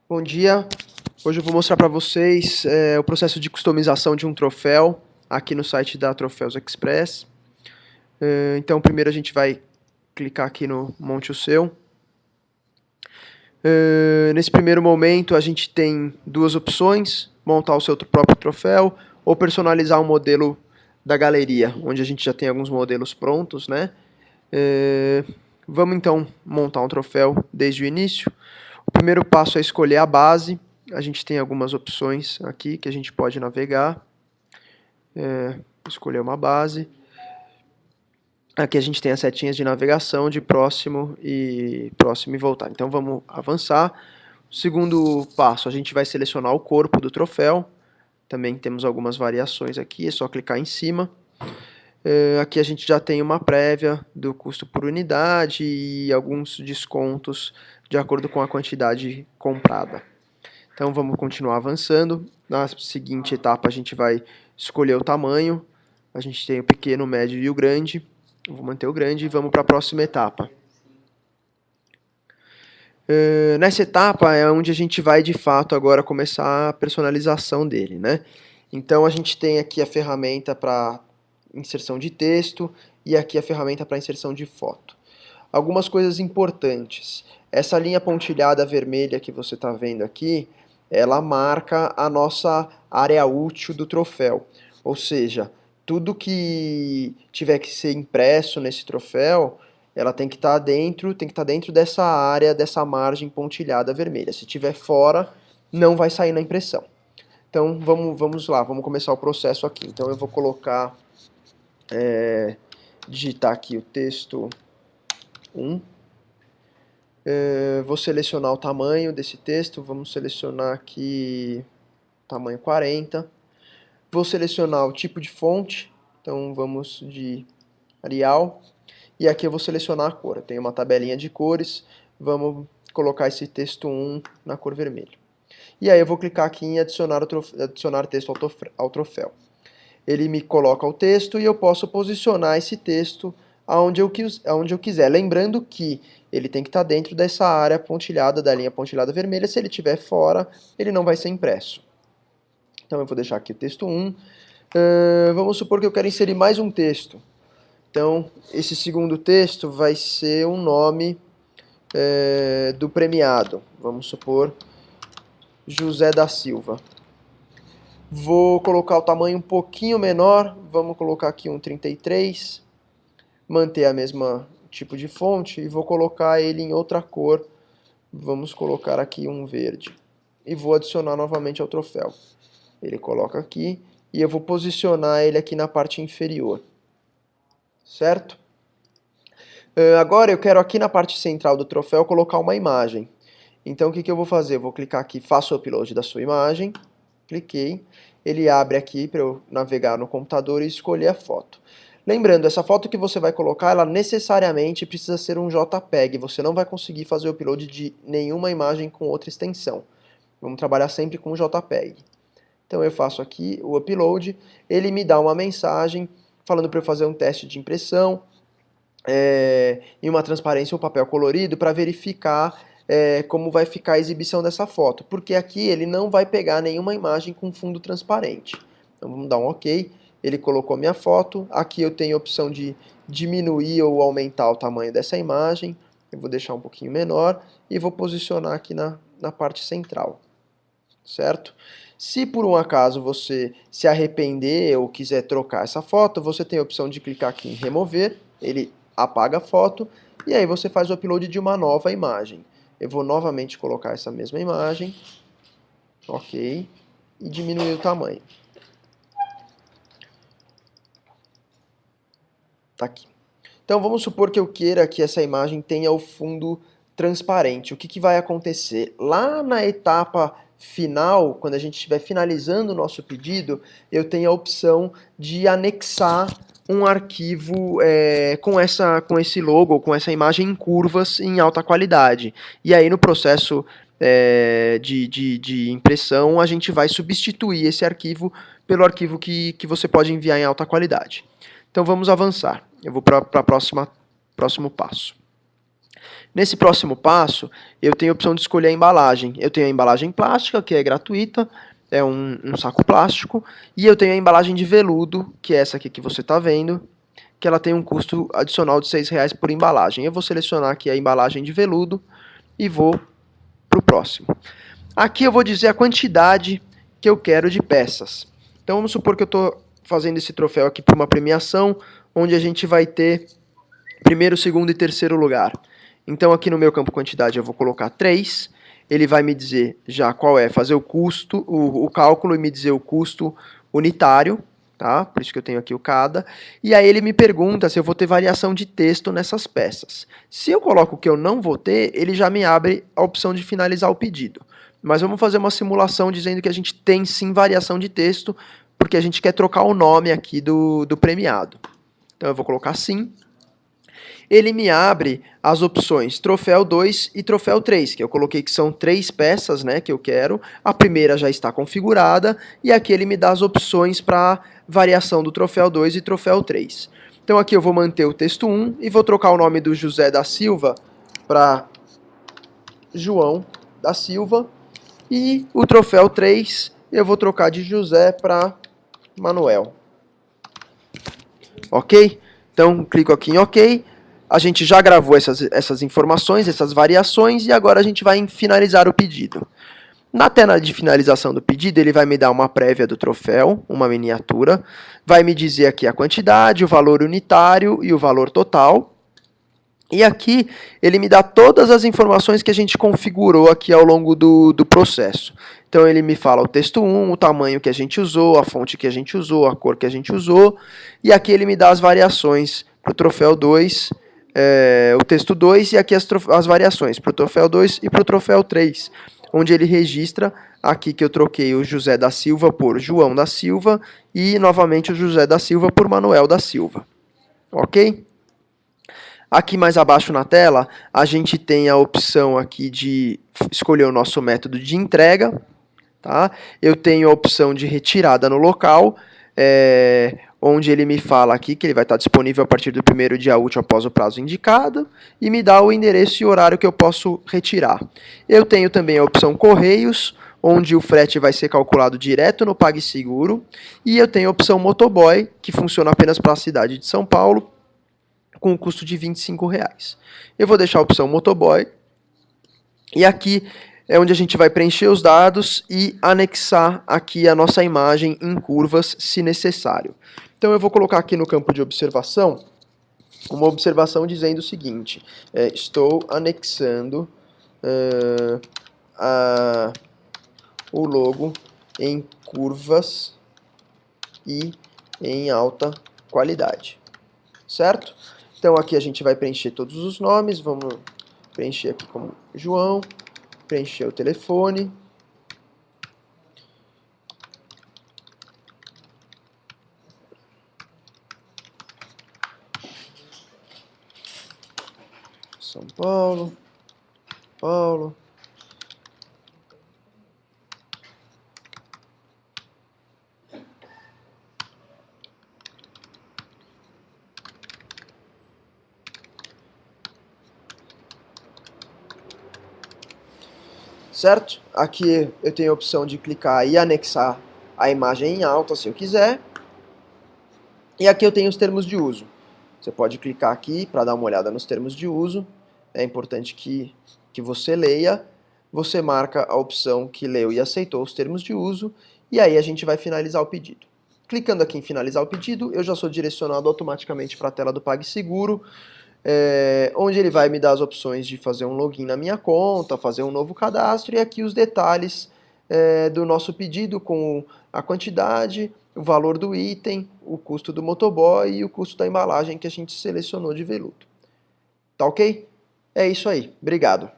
Bom dia, hoje eu vou mostrar para vocês o processo de customização de um troféu aqui no site da Troféus Express. Então primeiro a gente vai clicar aqui no Monte o Seu. Nesse primeiro momento a gente tem duas opções: montar o seu próprio troféu ou personalizar um modelo da galeria, onde a gente já tem alguns modelos prontos, né? Vamos então montar um troféu desde o início. O primeiro passo é escolher a base. A gente tem algumas opções aqui que a gente pode navegar. Escolher uma base. Aqui a gente tem as setinhas de navegação de próximo e voltar. Então vamos avançar. Segundo passo, a gente vai selecionar o corpo do troféu. Também temos algumas variações aqui, é só clicar em cima. Aqui a gente já tem uma prévia do custo por unidade e alguns descontos de acordo com a quantidade comprada. Então vamos continuar avançando. Na seguinte etapa a gente vai escolher o tamanho. A gente tem o pequeno, o médio e o grande. Eu vou manter o grande e vamos para a próxima etapa. Nessa etapa é onde a gente vai de fato agora começar a personalização dele, né? Então a gente tem aqui a ferramenta para inserção de texto e aqui a ferramenta para inserção de foto. Algumas coisas importantes. Essa linha pontilhada vermelha que você está vendo aqui, ela marca a nossa área útil do troféu. Ou seja, tudo que tiver que ser impresso nesse troféu, ela tem que estar dentro, dessa área, dessa margem pontilhada vermelha. Se estiver fora, não vai sair na impressão. Então vamos lá, vamos começar o processo aqui. Então eu vou colocar, digitar aqui o texto 1. Vou selecionar o tamanho desse texto, vamos selecionar aqui tamanho 40. Vou selecionar o tipo de fonte, então vamos de Arial. E aqui eu vou selecionar a cor, eu tenho uma tabelinha de cores, vamos colocar esse texto 1 na cor vermelha. E aí eu vou clicar aqui em adicionar texto ao troféu. Ele me coloca o texto e eu posso posicionar esse texto aonde eu quiser. Lembrando que ele tem que estar dentro dessa área pontilhada, da linha pontilhada vermelha. Se ele estiver fora, ele não vai ser impresso. Então eu vou deixar aqui o texto 1. Vamos supor que eu quero inserir mais um texto. Então esse segundo texto vai ser um nome do premiado. Vamos supor José da Silva. Vou colocar o tamanho um pouquinho menor, vamos colocar aqui um 33, manter a mesma tipo de fonte e vou colocar ele em outra cor, vamos colocar aqui um verde. E vou adicionar novamente ao troféu. Ele coloca aqui e eu vou posicionar ele aqui na parte inferior. Certo? Agora eu quero aqui na parte central do troféu colocar uma imagem. Então o que eu vou fazer? Eu vou clicar aqui, faça o upload da sua imagem. Cliquei, ele abre aqui para eu navegar no computador e escolher a foto. Lembrando, essa foto que você vai colocar, ela necessariamente precisa ser um JPEG, você não vai conseguir fazer o upload de nenhuma imagem com outra extensão. Vamos trabalhar sempre com JPEG. Então eu faço aqui o upload, ele me dá uma mensagem falando para eu fazer um teste de impressão, em uma transparência ou papel colorido para verificar como vai ficar a exibição dessa foto, porque aqui ele não vai pegar nenhuma imagem com fundo transparente. Então vamos dar um OK, ele colocou minha foto, aqui eu tenho a opção de diminuir ou aumentar o tamanho dessa imagem, eu vou deixar um pouquinho menor e vou posicionar aqui na parte central, certo? Se por um acaso você se arrepender ou quiser trocar essa foto, você tem a opção de clicar aqui em remover, ele apaga a foto e aí você faz o upload de uma nova imagem. Eu vou novamente colocar essa mesma imagem, OK, e diminuir o tamanho. Tá aqui. Então vamos supor que eu queira que essa imagem tenha o fundo transparente. O que vai acontecer? Lá na etapa final, quando a gente estiver finalizando o nosso pedido, eu tenho a opção de anexar um arquivo com esse logo, com essa imagem em curvas em alta qualidade. E aí no processo de impressão, a gente vai substituir esse arquivo pelo arquivo que você pode enviar em alta qualidade. Então vamos avançar. Eu vou para o próximo passo. Nesse próximo passo, eu tenho a opção de escolher a embalagem. Eu tenho a embalagem plástica, que é gratuita, é um saco plástico, e eu tenho a embalagem de veludo, que é essa aqui que você está vendo, que ela tem um custo adicional de R$6 por embalagem. Eu vou selecionar aqui a embalagem de veludo e vou para o próximo. Aqui eu vou dizer a quantidade que eu quero de peças. Então vamos supor que eu estou fazendo esse troféu aqui para uma premiação, onde a gente vai ter primeiro, segundo e terceiro lugar. Então aqui no meu campo quantidade eu vou colocar 3, ele vai me dizer já qual é, fazer o custo, o cálculo e me dizer o custo unitário, tá? Por isso que eu tenho aqui o cada. E aí ele me pergunta se eu vou ter variação de texto nessas peças. Se eu coloco que eu não vou ter, ele já me abre a opção de finalizar o pedido. Mas vamos fazer uma simulação dizendo que a gente tem sim variação de texto, porque a gente quer trocar o nome aqui do premiado. Então eu vou colocar sim. Ele me abre as opções troféu 2 e troféu 3, que eu coloquei que são 3 peças, né, que eu quero. A primeira já está configurada e aqui ele me dá as opções para variação do troféu 2 e troféu 3. Então aqui eu vou manter o texto 1 e vou trocar o nome do José da Silva para João da Silva. E o troféu 3 eu vou trocar de José para Manuel. Ok? Então clico aqui em OK. A gente já gravou essas informações, essas variações, e agora a gente vai em finalizar o pedido. Na tela de finalização do pedido, ele vai me dar uma prévia do troféu, uma miniatura, vai me dizer aqui a quantidade, o valor unitário e o valor total. E aqui ele me dá todas as informações que a gente configurou aqui ao longo do processo. Então ele me fala o texto 1, o tamanho que a gente usou, a fonte que a gente usou, a cor que a gente usou, e aqui ele me dá as variações para o troféu 2, o texto 2 e aqui as variações para o troféu 2 e para o troféu 3, onde ele registra aqui que eu troquei o José da Silva por João da Silva e novamente o José da Silva por Manuel da Silva. Ok? Aqui mais abaixo na tela, a gente tem a opção aqui de escolher o nosso método de entrega. Tá? Eu tenho a opção de retirada no local, onde ele me fala aqui que ele vai estar disponível a partir do primeiro dia útil após o prazo indicado, e me dá o endereço e horário que eu posso retirar. Eu tenho também a opção Correios, onde o frete vai ser calculado direto no PagSeguro, e eu tenho a opção Motoboy, que funciona apenas para a cidade de São Paulo, com um custo de R$25. Eu vou deixar a opção Motoboy, e aqui é onde a gente vai preencher os dados e anexar aqui a nossa imagem em curvas, se necessário. Então eu vou colocar aqui no campo de observação, uma observação dizendo o seguinte: estou anexando o logo em curvas e em alta qualidade. Certo? Então aqui a gente vai preencher todos os nomes, vamos preencher aqui como João, preencher o telefone, São Paulo, Paulo, certo? Aqui eu tenho a opção de clicar e anexar a imagem em alta, se eu quiser. E aqui eu tenho os termos de uso. Você pode clicar aqui para dar uma olhada nos termos de uso. É importante que você leia. Você marca a opção que leu e aceitou os termos de uso. E aí a gente vai finalizar o pedido. Clicando aqui em finalizar o pedido, eu já sou direcionado automaticamente para a tela do PagSeguro, onde ele vai me dar as opções de fazer um login na minha conta, fazer um novo cadastro e aqui os detalhes do nosso pedido com a quantidade, o valor do item, o custo do motoboy e o custo da embalagem que a gente selecionou de veludo. Tá ok? É isso aí. Obrigado.